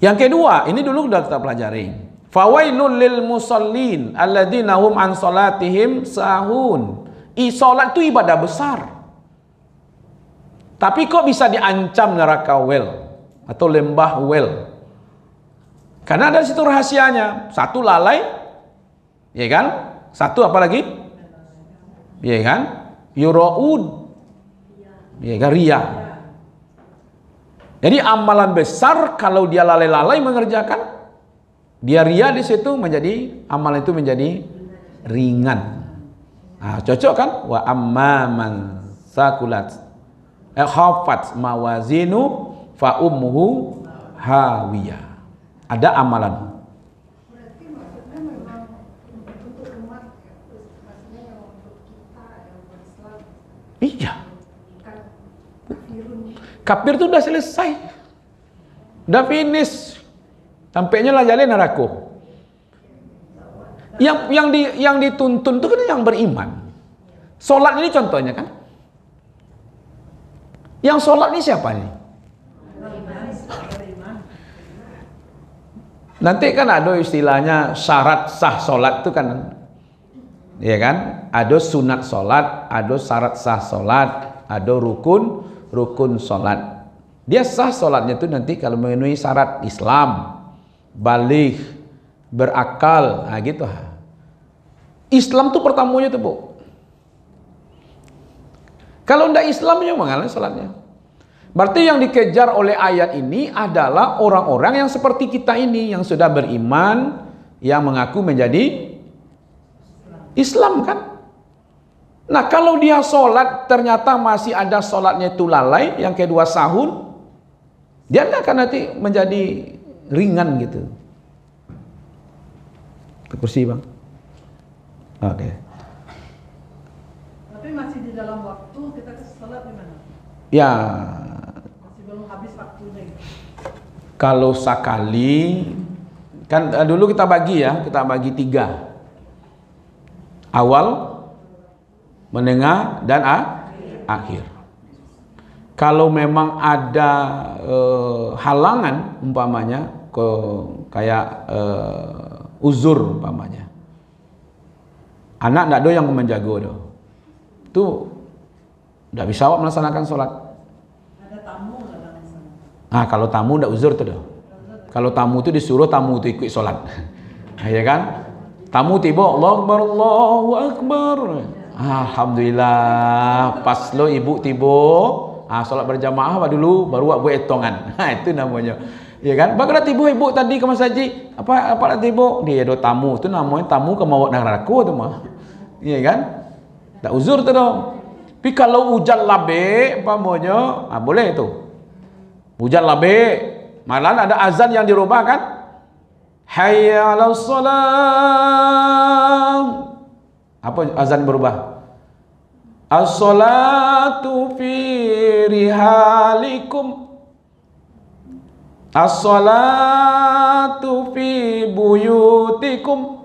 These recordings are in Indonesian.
Yang kedua, ini dulu sudah kita pelajari. Fawailul lil musallin alladzina hum an salatihim sahun. Salat itu ibadah besar. Tapi kok bisa diancam neraka wel atau lembah wel? Karena ada situ rahasianya. Satu lalai, ya kan? Satu apa lagi? Ya kan? Yuraud, ya kan? Ria. Jadi amalan besar kalau dia lalai-lalai mengerjakan, dia ria di situ menjadi amalan itu menjadi ringan. Nah, cocok kan? Wa amman sakulat khafat mawazinu fa ummuhu hawiyah. Ada amalan. Berarti maksudnya memang untuk umat, maksudnya yang untuk kita yang berislam. Iya. Kafirun. Kafir itu udah selesai. Udah finish. Sampainya lah jalan neraka. Yang dituntun itu kan yang beriman. Sholat ini contohnya kan. Yang sholat ini siapa nih? Nanti kan ada istilahnya syarat sah sholat itu kan, ya kan? Ada sunat sholat, ada syarat sah sholat, ada rukun sholat. Dia sah sholatnya itu nanti kalau memenuhi syarat Islam, baligh, berakal, nah gitu. Islam tuh pertamanya tuh bu. Kalau ndak Islam yang mengalami sholatnya. Berarti yang dikejar oleh ayat ini adalah orang-orang yang seperti kita ini, yang sudah beriman, yang mengaku menjadi Islam kan. Nah kalau dia sholat ternyata masih ada sholatnya itu lalai, yang kedua sahun, dia akan nanti menjadi ringan gitu. Kursi bang. Oke. Tapi masih di dalam waktu kita ke sholat di mana? Ya. Masih belum habis waktunya. Kalau sekali, kan dulu kita bagi ya, kita bagi 3. Awal, menengah, dan akhir. Kalau memang ada halangan, umpamanya, kayak uzur umpamanya. Anak tidak ada yang menjaga do. Itu tidak bisa melaksanakan sholat. Ada tamu nggak dalam sana? Nah kalau tamu tidak uzur tuh do. Kalau tamu itu disuruh tamu itu ikut sholat, ya kan? Tamu tiba, Allahu Akbar, Allahu Akbar. Alhamdulillah, pas lo ibu tiba, sholat berjamaah dulu, baru buat etongan. Itu namanya. Ya kan? Bagaimana tiba ibu tadi ke masjid? Apa nak tiba? Dia ada tamu. Itu namanya tamu ke mawak neraka tu mah. Iya kan? Tak uzur tu dong. Tapi kalau hujan labe, umpamanya, boleh itu. Hujan labe, malah ada azan yang dirubah kan? Hayya 'alas shalah. Apa azan berubah? As-salatu fi rihalikum. As-salatu fi buyutikum.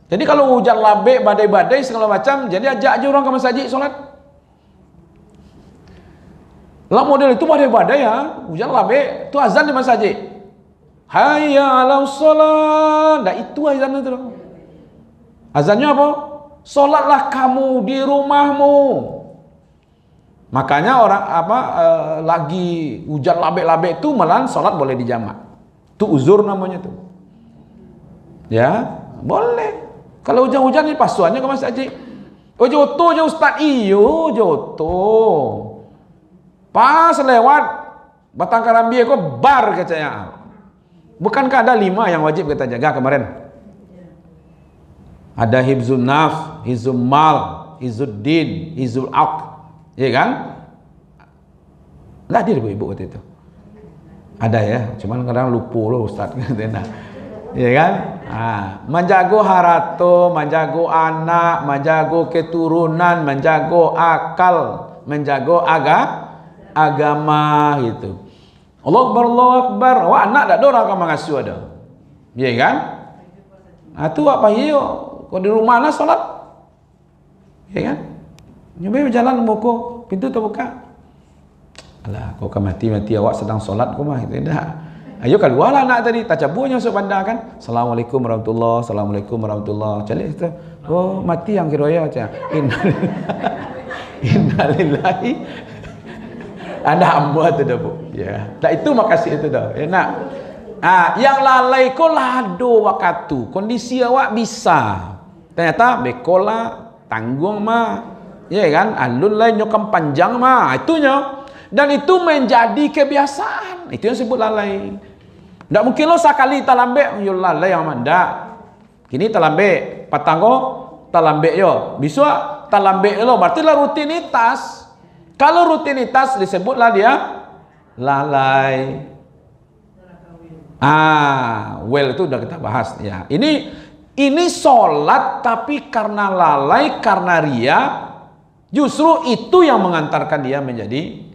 Jadi kalau hujan labek, badai-badai segala macam, jadi ajak aja orang ke masjid sholat. Lah model itu badai-badai ya, hujan labek, itu azan di masjid. Hayya 'alas shalah. Nah itu azan itu. Azannya apa? Sholatlah kamu di rumahmu. Makanya orang lagi hujan labek-labek itu malah sholat boleh dijamak. Itu uzur namanya tuh. Ya, boleh. Kalau hujan-hujan ini pasuannya ke masjid. Oh joto aja Ustaz. Iyo joto. Pas lewat Batang Karambi kok bar kacanya. Bukankah ada 5 yang wajib kita jaga kemarin? Ada hifzun naf, hifzul mal, hifzul din, hifzul aqd. Ya kan? Nggak hadir ibu waktu itu. Ada ya, cuman kadang lupa loh Ustaz. Ya kan? Menjago harato, menjago anak, menjago keturunan, menjago akal, menjago agama gitu. Allahu Akbar, Allahu Akbar. Wah anak tak ada orang akan mengasuh ada. Ya kan? Itu apa hiyo? Kau di rumah mana sholat? Ya kan? Nyoba berjalan muka, pintu terbuka. Alah, kau kan mati awak sedang sholat kau mah, tidak. Ayo keluarlah anak tadi, tak cabutnya masuk bandar kan. Assalamualaikum warahmatullahi, assalamualaikum warahmatullahi. Calik itu, oh mati yang kira ya, innalillahi. Anda hamba tu dah bu, ya. Tak itu makasih itu dah. Ya nak. Yang lalai ko lado waktu. Kondisi awak bisa. Ternyata bekola tanggung mah. Ya kan? Alun lain nyokam panjang mah. Itunya. Dan itu menjadi kebiasaan. Itu yang disebut lalai. Tak mungkin lo sekali tak lambek, yo lalai yang mana. Kini tak lambek, patanggo tak lambek yo. Besok tak lambek lo, berarti lah rutinitas. Kalau rutinitas disebutlah dia lalai. Well itu udah kita bahas ya. Ini sholat tapi karena lalai, karena ria, justru itu yang mengantarkan dia menjadi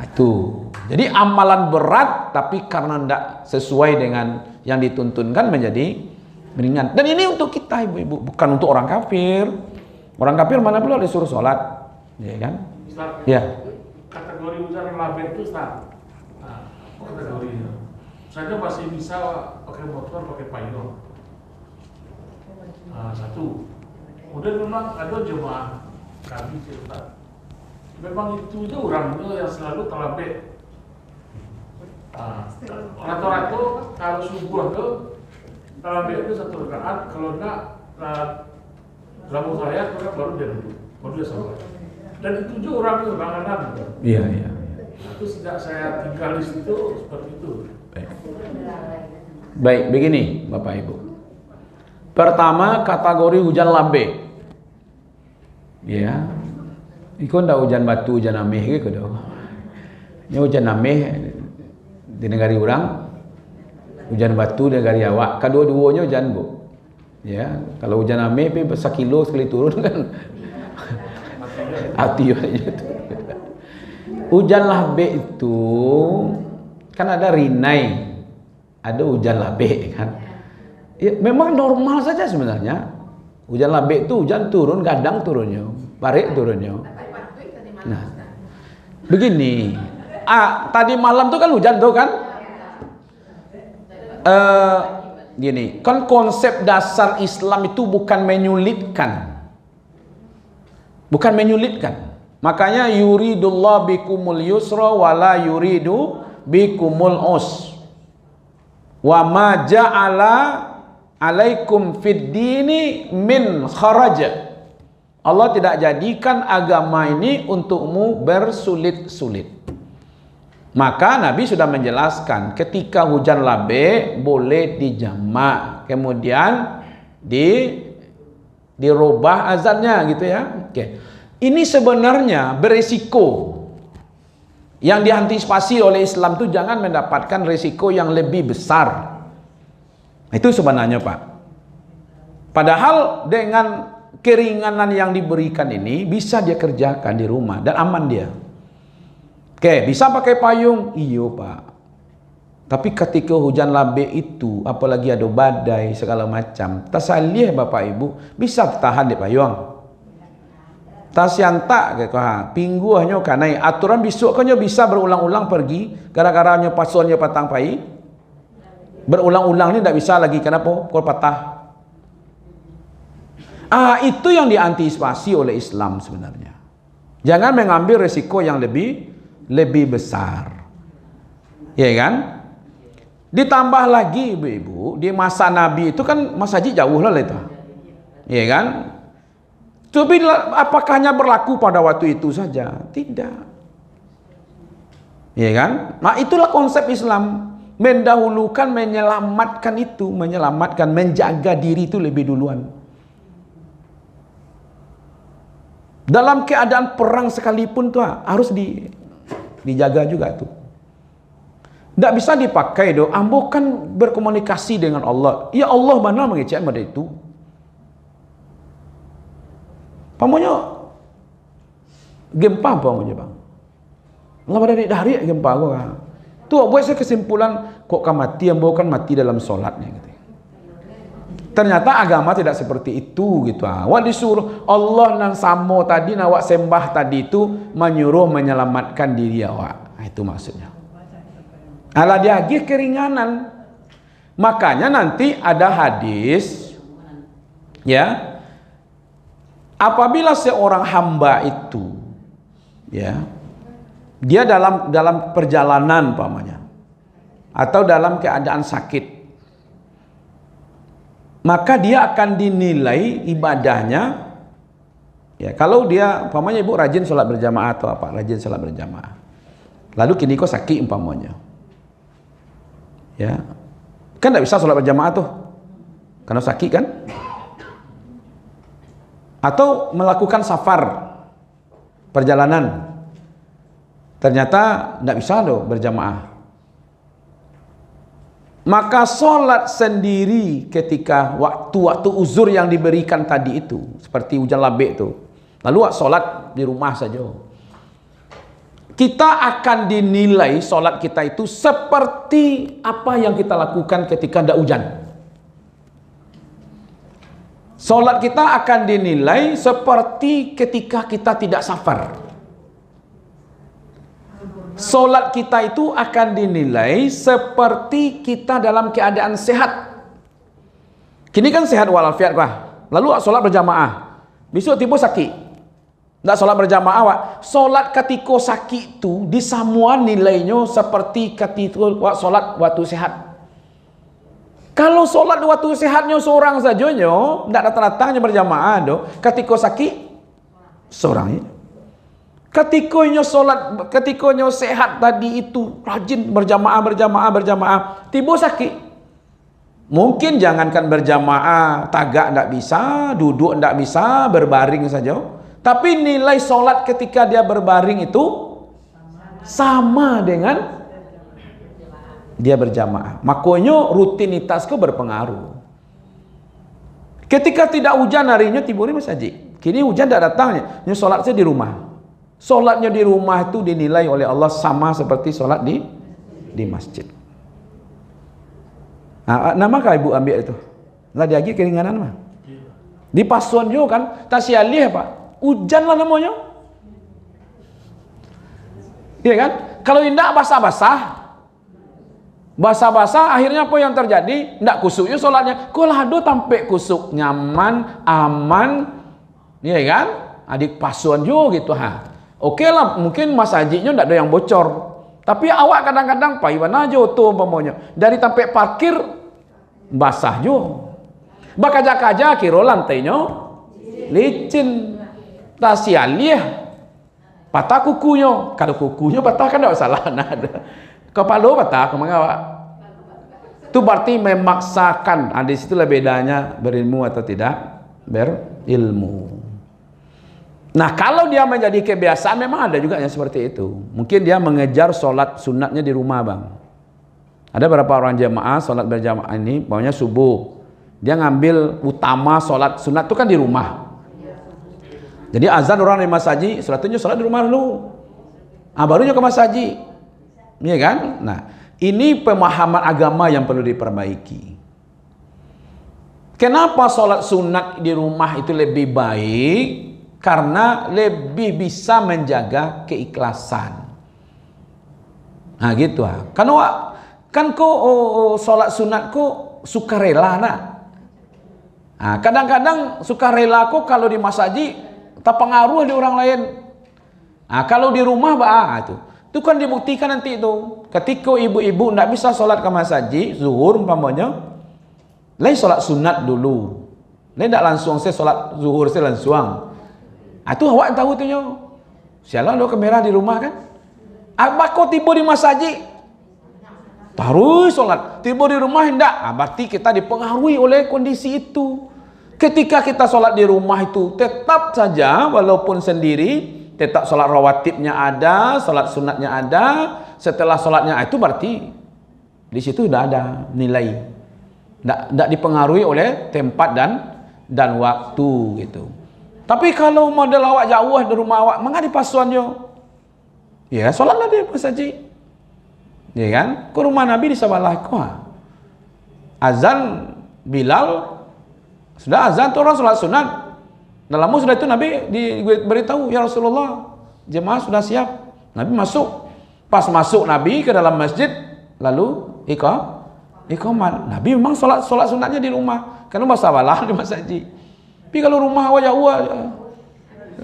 itu. Jadi amalan berat tapi karena tidak sesuai dengan yang dituntunkan menjadi ringan. Dan ini untuk kita ibu-ibu, bukan untuk orang kafir. Orang kafir mana perlu disuruh sholat, ya kan? Ustaz, Ya. kategori ujar labet itu Ustaz. Nah, kategorinya. Saya masih bisa pakai motor, pakai payung. Satu. Kemudian memang ada jemaah kami cerita. Memang itu aja orang itu yang selalu terlambat. Rata-rata kalau subuh itu terlambat itu 1 rakaat, kalau enggak dalam saya baru dia duduk, baru dia sholat. Dan itu juga orang itu orang. Iya, iya. Itu sejak saya tinggal di situ seperti itu. Baik, begini Bapak Ibu. Pertama kategori hujan lambe. Ya. Iku ndak hujan batu, hujan ameh gitu dah. Ini hujan ameh di negara orang, hujan batu di negara awak. Kedua-duanya hujan bu. Ya, kalau hujan ameh pi sekilo sekali turun kan. Hati aja tu. Hujan lambe itu kan ada rinai, ada hujan lambe kan. Ya, memang normal saja sebenarnya. Hujan lambe itu hujan turun, kadang turunnya, parik turunnya. Nah, begini. Tadi malam tuh kan hujan tuh kan. Gini, kan konsep dasar Islam itu bukan menyulitkan. Bukan menyulitkan. Makanya yuridullah bikumul yusra wala yuridu bikumul us. Wa ma ja'ala alaikum fid dini min kharaja. Allah tidak jadikan agama ini untukmu bersulit-sulit. Maka Nabi sudah menjelaskan ketika hujan labe boleh dijamak, kemudian dirubah azannya gitu ya. Oke. Ini sebenarnya beresiko. Yang diantisipasi oleh Islam itu jangan mendapatkan resiko yang lebih besar. Itu sebenarnya Pak. Padahal dengan keringanan yang diberikan ini bisa dia kerjakan di rumah dan aman dia. Oke, bisa pakai payung? Iya Pak. Tapi ketika hujan labe itu, apalagi ada badai segala macam, tasalih Bapak Ibu, bisa tahan di payung. Tas yang tak pinggu hanya kanai aturan besok kan bisa berulang-ulang pergi gara-gara hanya pasolnya patang pai. Berulang-ulang ni tak bisa lagi kenapa? Kau patah. Itu yang diantisipasi oleh Islam sebenarnya. Jangan mengambil resiko yang lebih besar. Ya kan? Ditambah lagi ibu-ibu, di masa Nabi itu kan masa haji jauh lah itu. Ya kan? Tapi apakah hanya berlaku pada waktu itu saja? Tidak. Ya kan? Nah, itulah konsep Islam. Mendahulukan, menyelamatkan itu, menjaga diri itu lebih duluan. Dalam keadaan perang sekalipun tuh harus dijaga juga tuh. Tidak bisa dipakai doh. Ambo kan berkomunikasi dengan Allah. Ya Allah mana mengecek pada itu. Pamonya gempa pamonya bang. Allah pada dari gempa kok. Tu buat saya kesimpulan kok kan mati, ambo kan mati dalam solatnya gitu. Ternyata agama tidak seperti itu gitu. Awak disuruh Allah nan samo tadi awak sembah tadi itu menyuruh menyelamatkan diri awak. Itu maksudnya. Ala diagih keringanan. Makanya nanti ada hadis, ya, apabila seorang hamba itu, ya, dia dalam perjalanan pamannya, atau dalam keadaan sakit, maka dia akan dinilai ibadahnya. Ya, kalau dia pamannya ibu rajin sholat berjamaah atau apa, rajin sholat berjamaah, lalu kini kok sakit umpamanya, ya, kan tidak bisa sholat berjamaah tuh karena sakit kan, atau melakukan safar perjalanan ternyata tidak bisa loh berjamaah, maka sholat sendiri ketika waktu uzur yang diberikan tadi itu, seperti hujan labik itu, lalu sholat di rumah saja, kita akan dinilai sholat kita itu seperti apa yang kita lakukan ketika tidak hujan. Sholat kita akan dinilai seperti ketika kita tidak safar. Sholat kita itu akan dinilai seperti kita dalam keadaan sehat. Kini kan sehat walafiat kah? Lalu sholat berjamaah, besok tiba sakit, tidak sholat berjamaah, wak. Sholat ketika sakit itu di semua nilainya seperti ketika sholat waktu sehat. Kalau sholat waktu sehatnya seorang sajanya, tidak datang-datangnya berjamaah, do. Ketika sakit seorang. Ketikanya sholat, ketikanya sehat tadi itu rajin berjamaah, tiba sakit. Mungkin jangankan berjamaah, tagak tidak bisa, duduk tidak bisa, berbaring saja. Tapi nilai sholat ketika dia berbaring itu sama dengan dia berjamaah. Makanya rutinitasku berpengaruh. Ketika tidak hujan harinya tiba di masjid. Kini hujan tidak datangnya, sholat saya di rumah. Sholatnya di rumah itu dinilai oleh Allah sama seperti sholat di masjid. Nah, namakah ibu ambil itu? Lah diagi keringanan mah. Di pasuan juga kan, tasyalih Pak. Hujan lah namanya. Iya kan? Kalau tidak basah-basah, akhirnya apa yang terjadi? Tidak kusuknya sholatnya. Kolado tampe kusuk, nyaman, aman, iya kan? Adik pasuan juga gitu ha. Oke lah, mungkin mas hajinya tidak ada yang bocor. Tapi awak kadang-kadang payuan aja tuh umpamanya. Dari tampe parkir basah juga. Bakaja-kaja kira lantainya licin. Tasyalih patah kukunya. Kalau kukunya patah kan tidak salah. Kepala patah kemana awak? Itu berarti memaksakan. Di situlah bedanya berilmu atau tidak berilmu. Nah, kalau dia menjadi kebiasaan, memang ada juga yang seperti itu. Mungkin dia mengejar sholat sunatnya di rumah, bang. Ada beberapa orang jemaah sholat berjamaah ini, maunya subuh. Dia ngambil utama sholat sunat itu kan di rumah. Jadi azan orang di masjid, sholatnya sholat di rumah dulu. Barunya ke masjid. Iya kan? Nah, ini pemahaman agama yang perlu diperbaiki. Kenapa sholat sunat di rumah itu lebih baik? Karena lebih bisa menjaga keikhlasan. Nah gitu ah. Kan sholat sunat sukarela nak. Nah, kadang-kadang sukarela kalau di masjid terpengaruh di orang lain. Nah, kalau di rumah itu kan dibuktikan nanti itu. Ketika ibu-ibu tidak bisa sholat ke masjid zuhur umpamanya, lain sholat sunat dulu. Lain tidak langsung saya sholat zuhur saya langsung. Itu awak tahu tu nyo. Sialah lo kamera di rumah kan. Apa kau tiba di masjid? Taruh solat. Tiba di rumah hendak. Berarti kita dipengaruhi oleh kondisi itu. Ketika kita solat di rumah itu tetap saja walaupun sendiri, tetap solat rawatibnya ada, solat sunatnya ada. Setelah solatnya itu berarti di situ sudah ada nilai. Tidak dipengaruhi oleh tempat dan waktu gitu. Tapi kalau model awak jauh dari rumah awak, mengapa di pasuannya? Ya, solatlah di masjid. Ya kan? Ke rumah Nabi di sebelah kau. Azan Bilal, sudah azan tu orang solat sunat. Dalam sudah itu Nabi diberitahu, ya Rasulullah, jemaah sudah siap. Nabi masuk. Pas masuk Nabi ke dalam masjid, lalu iqamat. Nabi memang solat sunatnya di rumah. Karena masalah di masjid. Tapi kalau rumah awak jauh,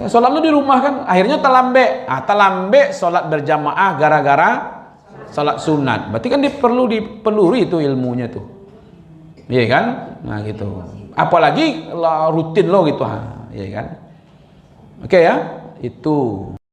solat lu di rumah kan, akhirnya talambe solat berjamaah gara-gara solat sunat. Berarti kan diperluri itu ilmunya tuh. Iya kan? Nah gitu. Apalagi rutin lo gitu, iya kan? Oke ya, itu.